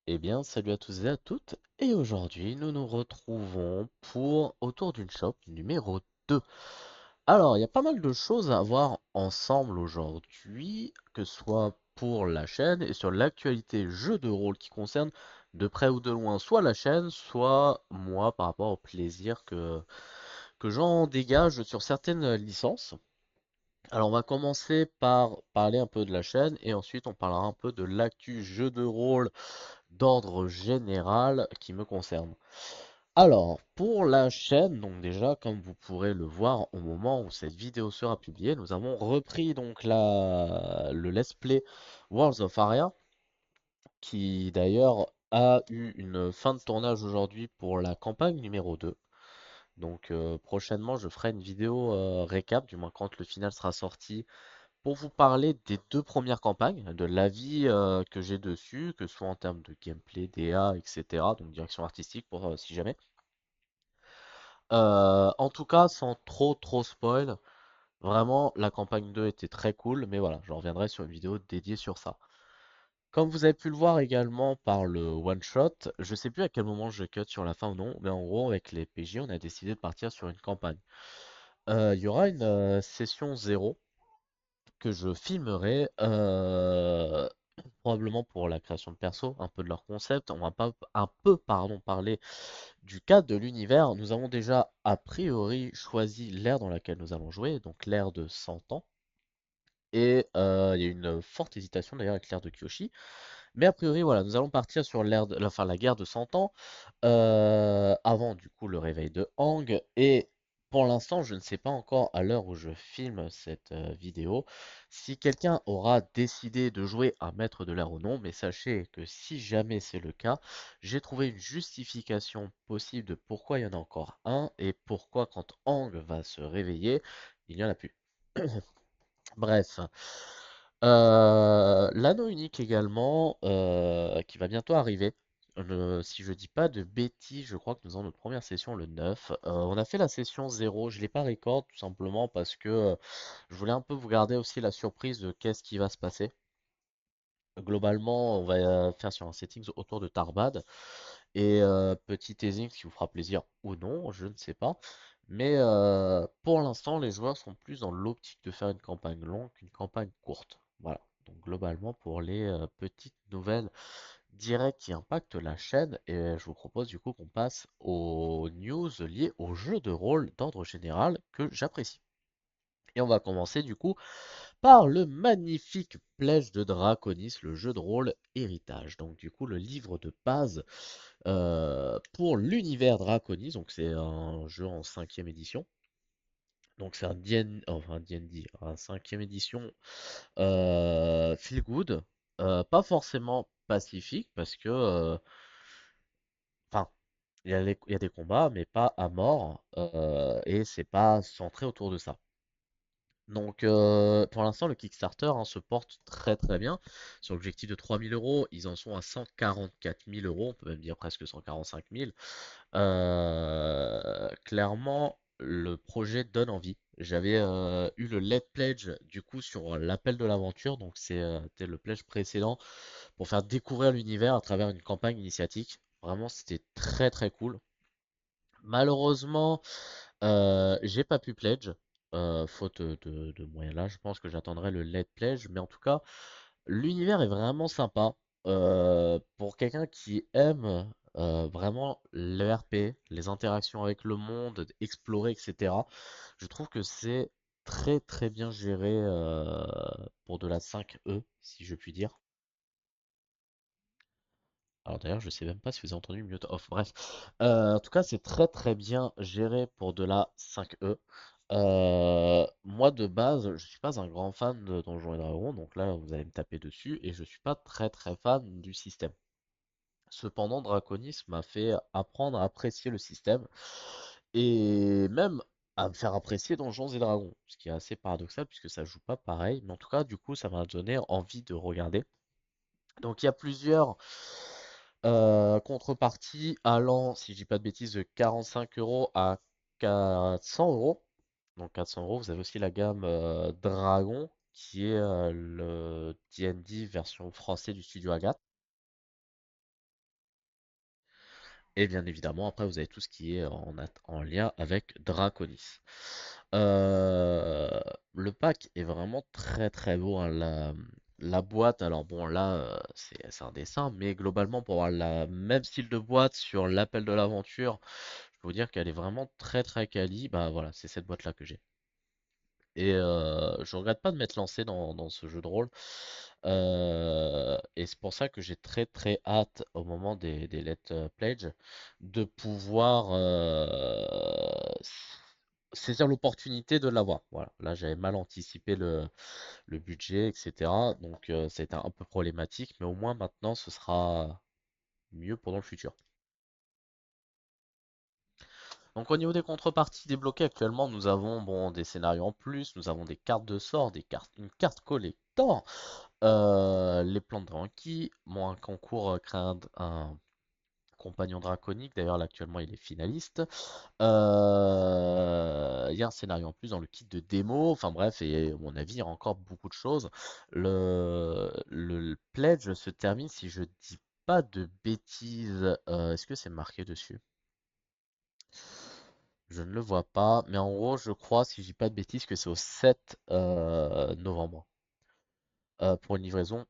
Eh bien, salut à tous et à toutes, et aujourd'hui nous nous retrouvons pour autour d'une shop numéro 2. Alors, il y a pas mal de choses à voir ensemble aujourd'hui, que ce soit pour la chaîne et sur l'actualité jeu de rôle qui concerne de près ou de loin soit la chaîne, soit moi par rapport au plaisir que j'en dégage sur certaines licences. Alors, on va commencer par parler un peu de la chaîne et ensuite on parlera un peu de l'actu jeu de rôle d'ordre général qui me concerne. Alors, pour la chaîne, donc déjà, comme vous pourrez le voir au moment où cette vidéo sera publiée, nous avons repris donc le let's play Worlds of Aria, qui d'ailleurs a eu une fin de tournage aujourd'hui pour la campagne numéro 2. Donc prochainement, je ferai une vidéo récap, du moins quand le final sera sorti, pour vous parler des deux premières campagnes, de l'avis que j'ai dessus, que ce soit en termes de gameplay, DA, etc. Donc direction artistique pour si jamais. En tout cas, sans trop spoil, vraiment la campagne 2 était très cool, mais voilà, je reviendrai sur une vidéo dédiée sur ça. Comme vous avez pu le voir également par le one shot, je sais plus à quel moment je cut sur la fin ou non, mais en gros avec les PJ on a décidé de partir sur une campagne. Il y aura une session 0 que je filmerai probablement pour la création de perso, un peu de leur concept. On va pas un peu pardon parler du cadre de l'univers. Nous avons déjà a priori choisi l'ère dans laquelle nous allons jouer, donc l'ère de 100 ans. Et il y a une forte hésitation d'ailleurs avec l'ère de Kyoshi. Mais a priori, voilà, nous allons partir sur enfin, la guerre de 100 ans, avant du coup le réveil de Aang. Et pour l'instant, je ne sais pas encore à l'heure où je filme cette vidéo si quelqu'un aura décidé de jouer un maître de l'air ou non. Mais sachez que si jamais c'est le cas, j'ai trouvé une justification possible de pourquoi il y en a encore un et pourquoi quand Aang va se réveiller, il n'y en a plus. Bref. L'anneau unique également, qui va bientôt arriver. Si je dis pas de bêtises, je crois que nous avons notre première session le 9. On a fait la session 0, je l'ai pas record tout simplement parce que je voulais un peu vous garder aussi la surprise de qu'est-ce qui va se passer. Globalement, on va faire sur un settings autour de Tarbad. Et petit teasing qui vous fera plaisir ou non, je ne sais pas. Mais pour l'instant, les joueurs sont plus dans l'optique de faire une campagne longue qu'une campagne courte. Voilà. Donc globalement, pour les petites nouvelles directes qui impactent la chaîne, et je vous propose du coup qu'on passe aux news liées aux jeux de rôle d'ordre général que j'apprécie. Et on va commencer du coup par le magnifique Pledge de Draconis, le jeu de rôle héritage. Donc du coup le livre de base pour l'univers Draconis, donc c'est un jeu en cinquième édition. Donc c'est un DN, enfin D&D, un cinquième édition feel good, pas forcément pacifique parce que, enfin, il y a des combats mais pas à mort et c'est pas centré autour de ça. Donc pour l'instant le Kickstarter hein, se porte très bien. Sur l'objectif de 3000 euros, ils en sont à 144 000 euros, on peut même dire presque 145 000. Clairement, le projet donne envie. J'avais eu le Let Pledge du coup sur l'appel de l'aventure, donc c'était le pledge précédent pour faire découvrir l'univers à travers une campagne initiatique. Vraiment, c'était très cool. Malheureusement, j'ai pas pu pledge, faute de moyens là. Je pense que j'attendrai le Let Pledge, mais en tout cas, l'univers est vraiment sympa. Pour quelqu'un qui aime vraiment le RP, les interactions avec le monde, explorer, etc. Je trouve que c'est très bien géré pour de la 5E, si je puis dire. Alors d'ailleurs, je sais même pas si vous avez entendu mute off. Bref, en tout cas, c'est très bien géré pour de la 5E. Moi de base, je suis pas un grand fan de Donjons et Dragons, donc là vous allez me taper dessus, et je suis pas très fan du système. Cependant, Draconis m'a fait apprendre à apprécier le système et même à me faire apprécier Donjons et Dragons, ce qui est assez paradoxal puisque ça joue pas pareil, mais en tout cas, du coup, ça m'a donné envie de regarder. Donc, il y a plusieurs contreparties allant, si je dis pas de bêtises, de 45 euros à 400 euros. Donc, 400 euros, vous avez aussi la gamme Dragon qui est le D&D version français du studio Agathe. Et bien évidemment, après, vous avez tout ce qui est en lien avec Draconis. Euh, le pack est vraiment très très beau, hein. La boîte, alors bon, là, c'est un dessin, mais globalement, pour avoir le même style de boîte sur l'appel de l'aventure, je peux vous dire qu'elle est vraiment très très quali. Bah voilà, c'est cette boîte-là que j'ai. Et je regrette pas de m'être lancé dans ce jeu de rôle. Et c'est pour ça que j'ai très très hâte au moment des Let Pledge de pouvoir saisir l'opportunité de l'avoir. Voilà, là j'avais mal anticipé le budget, etc. Donc c'était un peu problématique, mais au moins maintenant ce sera mieux pour dans le futur. Donc au niveau des contreparties débloquées actuellement, nous avons bon des scénarios en plus, nous avons des cartes de sort, une carte collector, les plans de Dranky, bon, un concours crée un compagnon draconique, d'ailleurs là actuellement il est finaliste. Il y a un scénario en plus dans le kit de démo, enfin bref, et à mon avis il y a encore beaucoup de choses. Le pledge se termine, si je dis pas de bêtises, est-ce que c'est marqué dessus? Je ne le vois pas, mais en gros, je crois, si je dis pas de bêtises, que c'est au 7 novembre. Pour une livraison,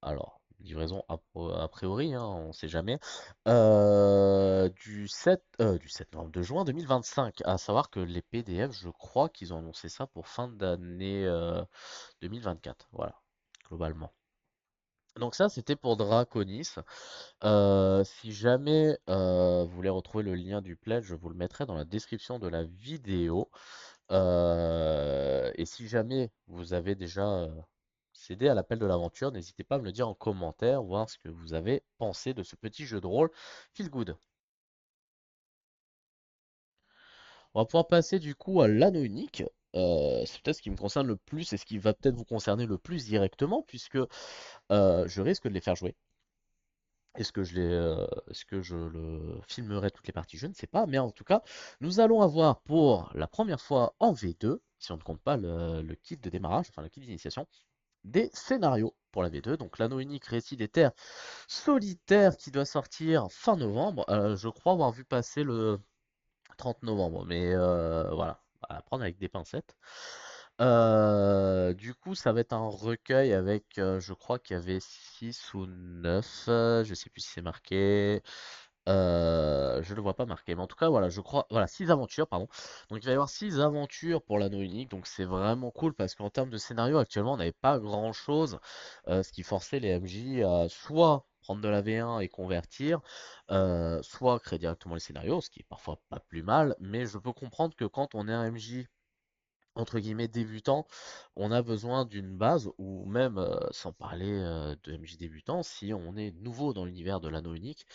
alors, livraison a priori, hein, on sait jamais, du 7 novembre, de juin 2025. À savoir que les PDF, je crois qu'ils ont annoncé ça pour fin d'année 2024, voilà, globalement. Donc ça, c'était pour Draconis. Si jamais vous voulez retrouver le lien du pledge, je vous le mettrai dans la description de la vidéo. Et si jamais vous avez déjà cédé à l'appel de l'aventure, n'hésitez pas à me le dire en commentaire, voir ce que vous avez pensé de ce petit jeu de rôle feel good. On va pouvoir passer du coup à l'anneau unique. C'est peut-être ce qui me concerne le plus et ce qui va peut-être vous concerner le plus directement, puisque je risque de les faire jouer. Est-ce que je le filmerai toutes les parties? Je ne sais pas, mais en tout cas, nous allons avoir pour la première fois en V2, si on ne compte pas le kit de démarrage, enfin le kit d'initiation, des scénarios pour la V2. Donc l'anneau unique récit des terres solitaires qui doit sortir fin novembre. Je crois avoir vu passer le 30 novembre, mais voilà, à prendre avec des pincettes. Du coup, ça va être un recueil avec, je crois qu'il y avait 6 ou 9, je sais plus si c'est marqué. Je le vois pas marqué, mais en tout cas, voilà, je crois, voilà, 6 aventures, pardon. Donc il va y avoir 6 aventures pour l'anneau unique, donc c'est vraiment cool parce qu'en termes de scénario, actuellement, on n'avait pas grand-chose, ce qui forçait les MJ à soit prendre de la V1 et convertir, soit créer directement les scénarios, ce qui est parfois pas plus mal, mais je peux comprendre que quand on est un MJ entre guillemets débutant, on a besoin d'une base, ou même sans parler de MJ débutant, si on est nouveau dans l'univers de l'anneau unique,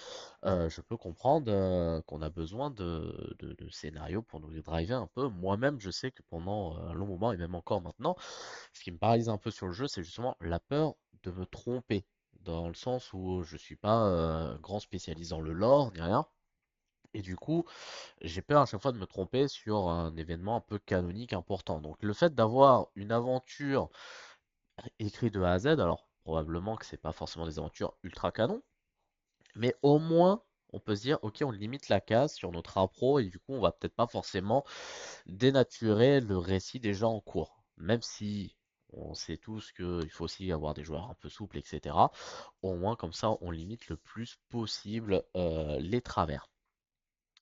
je peux comprendre qu'on a besoin de scénarios pour nous driver un peu. Moi-même, je sais que pendant un long moment, et même encore maintenant, ce qui me paralyse un peu sur le jeu, c'est justement la peur de me tromper, dans le sens où je suis pas grand spécialiste dans le lore, ni rien. Et du coup, j'ai peur à chaque fois de me tromper sur un événement un peu canonique important. Donc le fait d'avoir une aventure écrite de A à Z, alors probablement que c'est pas forcément des aventures ultra canon, mais au moins on peut se dire ok on limite la case sur notre impro et du coup on va peut-être pas forcément dénaturer le récit déjà en cours. Même si on sait tous qu'il faut aussi avoir des joueurs un peu souples, etc. Au moins comme ça on limite le plus possible les travers.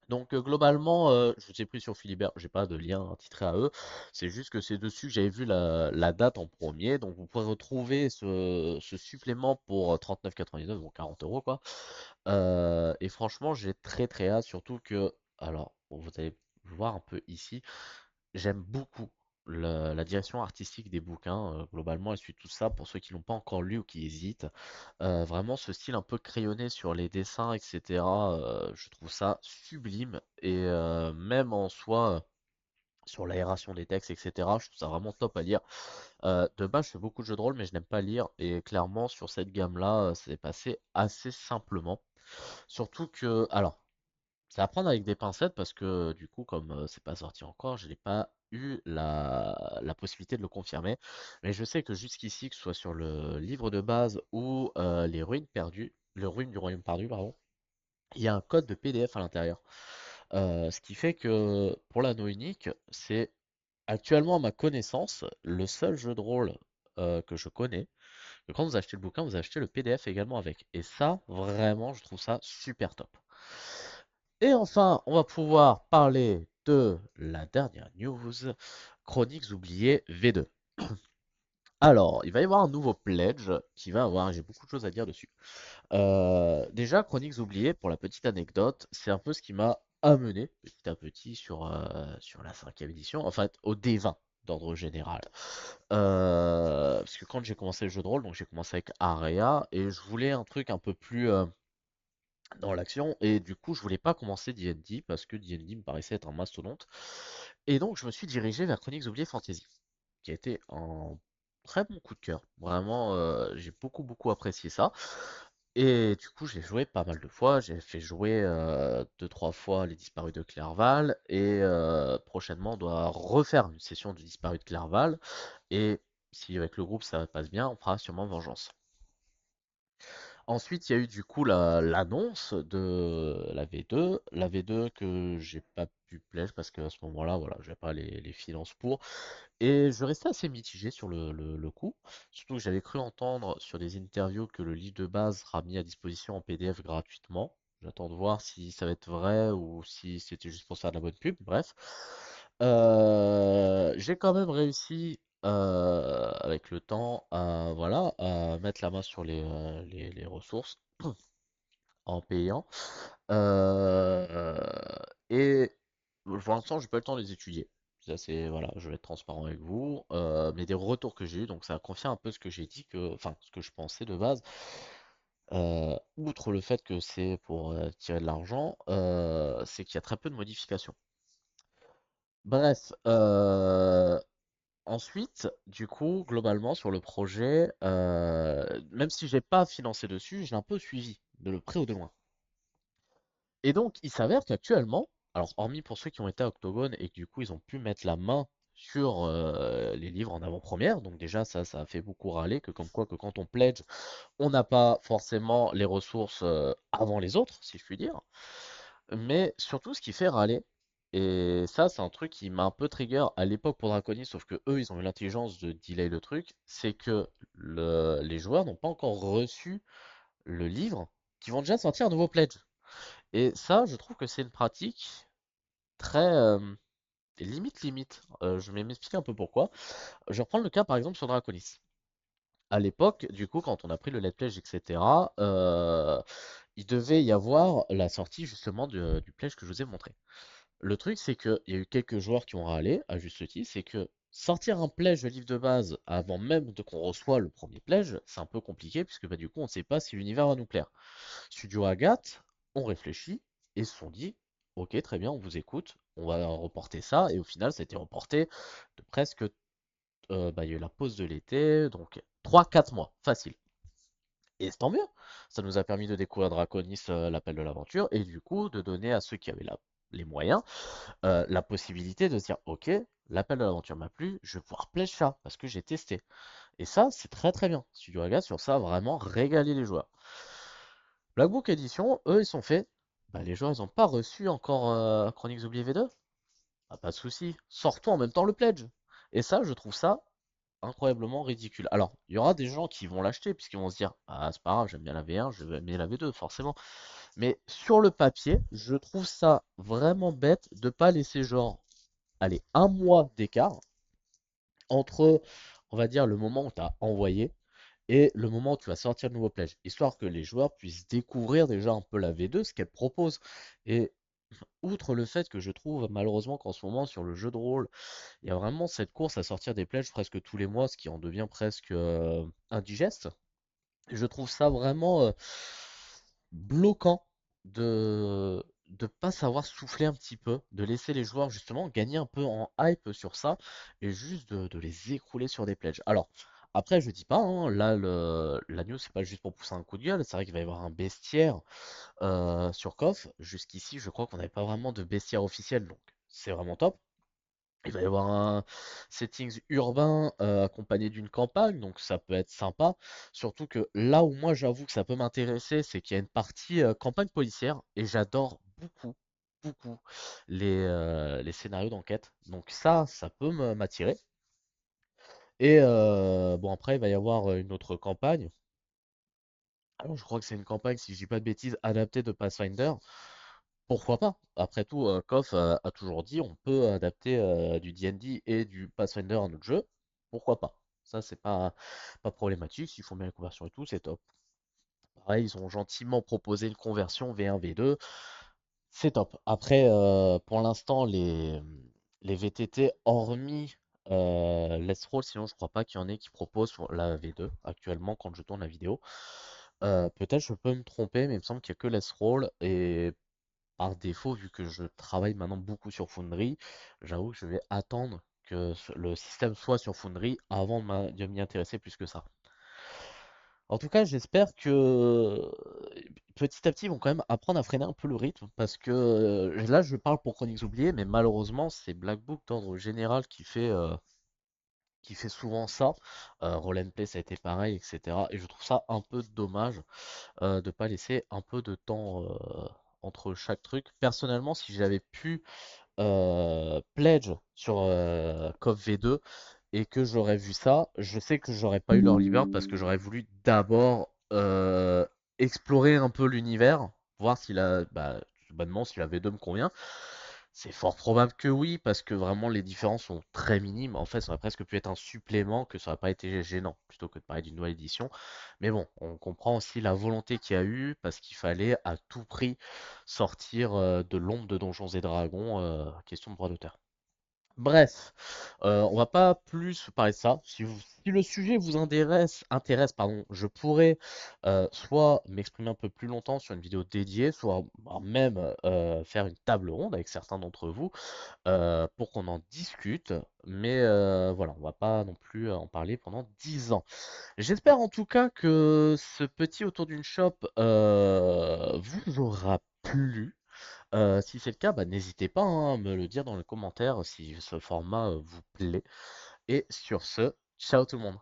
Donc globalement, je vous ai pris sur Philibert, j'ai pas de lien titré à eux, c'est juste que c'est dessus que j'avais vu la date en premier, donc vous pourrez retrouver ce supplément pour 39,99, donc 40 euros quoi. Et franchement, j'ai très très hâte, surtout que, alors vous allez voir un peu ici, j'aime beaucoup la direction artistique des bouquins. Globalement, elle suit tout ça pour ceux qui l'ont pas encore lu ou qui hésitent. Vraiment, ce style un peu crayonné sur les dessins, etc. Je trouve ça sublime. Et même en soi, sur l'aération des textes, etc. Je trouve ça vraiment top à lire. De base, je fais beaucoup de jeux de rôle, mais je n'aime pas lire. Et clairement, sur cette gamme-là, c'est passé assez simplement. Surtout que, alors. C'est à prendre avec des pincettes parce que du coup, comme c'est pas sorti encore, je n'ai pas eu la possibilité de le confirmer. Mais je sais que jusqu'ici, que ce soit sur le livre de base ou les ruines perdues, le ruine du royaume perdu, pardon, il y a un code de PDF à l'intérieur. Ce qui fait que pour l'anneau unique, c'est actuellement à ma connaissance le seul jeu de rôle que je connais. Que quand vous achetez le bouquin, vous achetez le PDF également avec. Et ça, vraiment, je trouve ça super top. Et enfin, on va pouvoir parler de la dernière news, Chroniques oubliées V2. Alors, il va y avoir un nouveau pledge qui va avoir, j'ai beaucoup de choses à dire dessus. Déjà, Chroniques oubliées, pour la petite anecdote, c'est un peu ce qui m'a amené petit à petit sur la cinquième édition, en fait au D20 d'ordre général. Parce que quand j'ai commencé le jeu de rôle, donc j'ai commencé avec Area, et je voulais un truc un peu plus dans l'action, et du coup je voulais pas commencer D&D, parce que D&D me paraissait être un mastodonte, et donc je me suis dirigé vers Chroniques oubliées Fantasy, qui a été un très bon coup de cœur. Vraiment, j'ai beaucoup apprécié ça. Et du coup, j'ai joué pas mal de fois. J'ai fait jouer deux, trois fois les disparus de Clerval. Et prochainement, on doit refaire une session du disparu de Clerval. Et si avec le groupe ça passe bien, on fera sûrement Vengeance. Ensuite, il y a eu du coup l'annonce de la V2. La V2 que j'ai pas pu pledge parce qu'à ce moment-là, voilà, j'avais pas les finances pour. Et je restais assez mitigé sur le coup, surtout que j'avais cru entendre sur des interviews que le livre de base sera mis à disposition en PDF gratuitement. J'attends de voir si ça va être vrai ou si c'était juste pour faire de la bonne pub, bref. J'ai quand même réussi avec le temps à, voilà, à mettre la main sur les ressources en payant. Euh, et pour l'instant, j'ai pas eu le temps de les étudier. Ça, c'est, voilà, je vais être transparent avec vous. Mais des retours que j'ai eu, donc ça confirme un peu ce que j'ai dit, enfin, ce que je pensais de base. Outre le fait que c'est pour tirer de l'argent, c'est qu'il y a très peu de modifications. Bref, ensuite, du coup, globalement, sur le projet, même si j'ai pas financé dessus, j'ai un peu suivi, de le près ou de loin. Et donc, il s'avère qu'actuellement, alors hormis pour ceux qui ont été à Octogone et que du coup ils ont pu mettre la main sur les livres en avant-première, donc déjà ça a fait beaucoup râler que comme quoi que quand on pledge, on n'a pas forcément les ressources avant les autres, si je puis dire. Mais surtout ce qui fait râler, et ça c'est un truc qui m'a un peu trigger à l'époque pour Draconis, sauf que eux ils ont eu l'intelligence de delay le truc, c'est que les joueurs n'ont pas encore reçu le livre qui vont déjà sortir un nouveau pledge. Et ça, je trouve que c'est une pratique très limite. Je vais m'expliquer un peu pourquoi. Je vais reprendre le cas par exemple sur Draconis. À l'époque, du coup, quand on a pris le Let's Pledge, etc., il devait y avoir la sortie justement du pledge que je vous ai montré. Le truc, c'est qu'il y a eu quelques joueurs qui ont râlé, à juste titre, c'est que sortir un pledge de livre de base avant même de qu'on reçoit le premier pledge, c'est un peu compliqué, puisque bah, du coup, on ne sait pas si l'univers va nous plaire. Studio Agathe ont réfléchi et se sont dit, ok, très bien, on vous écoute, on va reporter ça, et au final, ça a été reporté de presque, bah, il y a eu la pause de l'été, donc 3 4 mois, facile. Et c'est tant mieux, ça nous a permis de découvrir Draconis, l'appel de l'aventure, et du coup, de donner à ceux qui avaient les moyens, la possibilité de se dire, ok, l'appel de l'aventure m'a plu, je vais pouvoir play ça, parce que j'ai testé. Et ça, c'est très bien. Studio Agathe, sur ça, a vraiment régalé les joueurs. Black Book Edition, eux, ils sont faits. Bah, les joueurs, ils n'ont pas reçu encore Chroniques oubliées V2. Ah, pas de souci. Sortons en même temps le pledge. Et ça, je trouve ça incroyablement ridicule. Alors, il y aura des gens qui vont l'acheter, puisqu'ils vont se dire, ah, c'est pas grave, j'aime bien la V1, je vais aimer la V2, forcément. Mais sur le papier, je trouve ça vraiment bête de pas laisser genre, allez, un mois d'écart entre, on va dire, le moment où tu as envoyé et le moment où tu vas sortir le nouveau pledge, histoire que les joueurs puissent découvrir déjà un peu la V2, ce qu'elle propose. Et outre le fait que je trouve malheureusement qu'en ce moment sur le jeu de rôle, il y a vraiment cette course à sortir des pledges presque tous les mois, ce qui en devient presque indigeste. Je trouve ça vraiment bloquant de pas savoir souffler un petit peu, de laisser les joueurs justement gagner un peu en hype sur ça et juste de les écrouler sur des pledges. Alors, après, je dis pas, hein, là, la news, c'est pas juste pour pousser un coup de gueule, c'est vrai qu'il va y avoir un bestiaire sur KOF. Jusqu'ici, je crois qu'on n'avait pas vraiment de bestiaire officiel, donc c'est vraiment top. Il va y avoir un settings urbain accompagné d'une campagne, donc ça peut être sympa. Surtout que là où moi j'avoue que ça peut m'intéresser, c'est qu'il y a une partie campagne policière et j'adore beaucoup, beaucoup les scénarios d'enquête. Donc ça peut m'attirer. Et bon après il va y avoir une autre campagne. Alors je crois que c'est une campagne, si je dis pas de bêtises, adaptée de Pathfinder. Pourquoi pas? Après tout, KOF a toujours dit on peut adapter du D&D et du Pathfinder à notre jeu. Pourquoi pas? Ça, c'est pas problématique. S'ils font bien la conversion et tout, c'est top. Pareil, ils ont gentiment proposé une conversion V1, V2. C'est top. Après, pour l'instant, les VTT, hormis Let's Roll, sinon je crois pas qu'il y en ait qui proposent sur la V2 actuellement quand je tourne la vidéo. Peut-être je peux me tromper, mais il me semble qu'il n'y a que Let's Roll et par défaut, vu que je travaille maintenant beaucoup sur Foundry, j'avoue que je vais attendre que le système soit sur Foundry avant de m'y intéresser plus que ça. En tout cas, j'espère que petit à petit, ils vont quand même apprendre à freiner un peu le rythme parce que là, je parle pour Chroniques oubliées, mais malheureusement, c'est Black Book d'ordre général qui fait souvent ça. Roll and Play, ça a été pareil, etc. Et je trouve ça un peu dommage de pas laisser un peu de temps entre chaque truc. Personnellement, si j'avais pu pledge sur CoF V2 et que j'aurais vu ça, je sais que j'aurais pas eu l'early bird parce que j'aurais voulu d'abord explorer un peu l'univers, voir si bonnement si la V2 me convient. C'est fort probable que oui, parce que vraiment les différences sont très minimes. En fait, ça aurait presque pu être un supplément, que ça aurait pas été gênant, plutôt que de parler d'une nouvelle édition. Mais bon, on comprend aussi la volonté qu'il y a eu, parce qu'il fallait à tout prix sortir de l'ombre de Donjons et Dragons, question de droit d'auteur. Bref, on va pas plus parler de ça. Si le sujet vous intéresse, je pourrais soit m'exprimer un peu plus longtemps sur une vidéo dédiée, soit même faire une table ronde avec certains d'entre vous pour qu'on en discute. Mais voilà, on va pas non plus en parler pendant 10 ans. J'espère en tout cas que ce petit autour d'une shop vous aura plu. Si c'est le cas, bah, n'hésitez pas hein, à me le dire dans les commentaires si ce format vous plaît. Et sur ce, ciao tout le monde.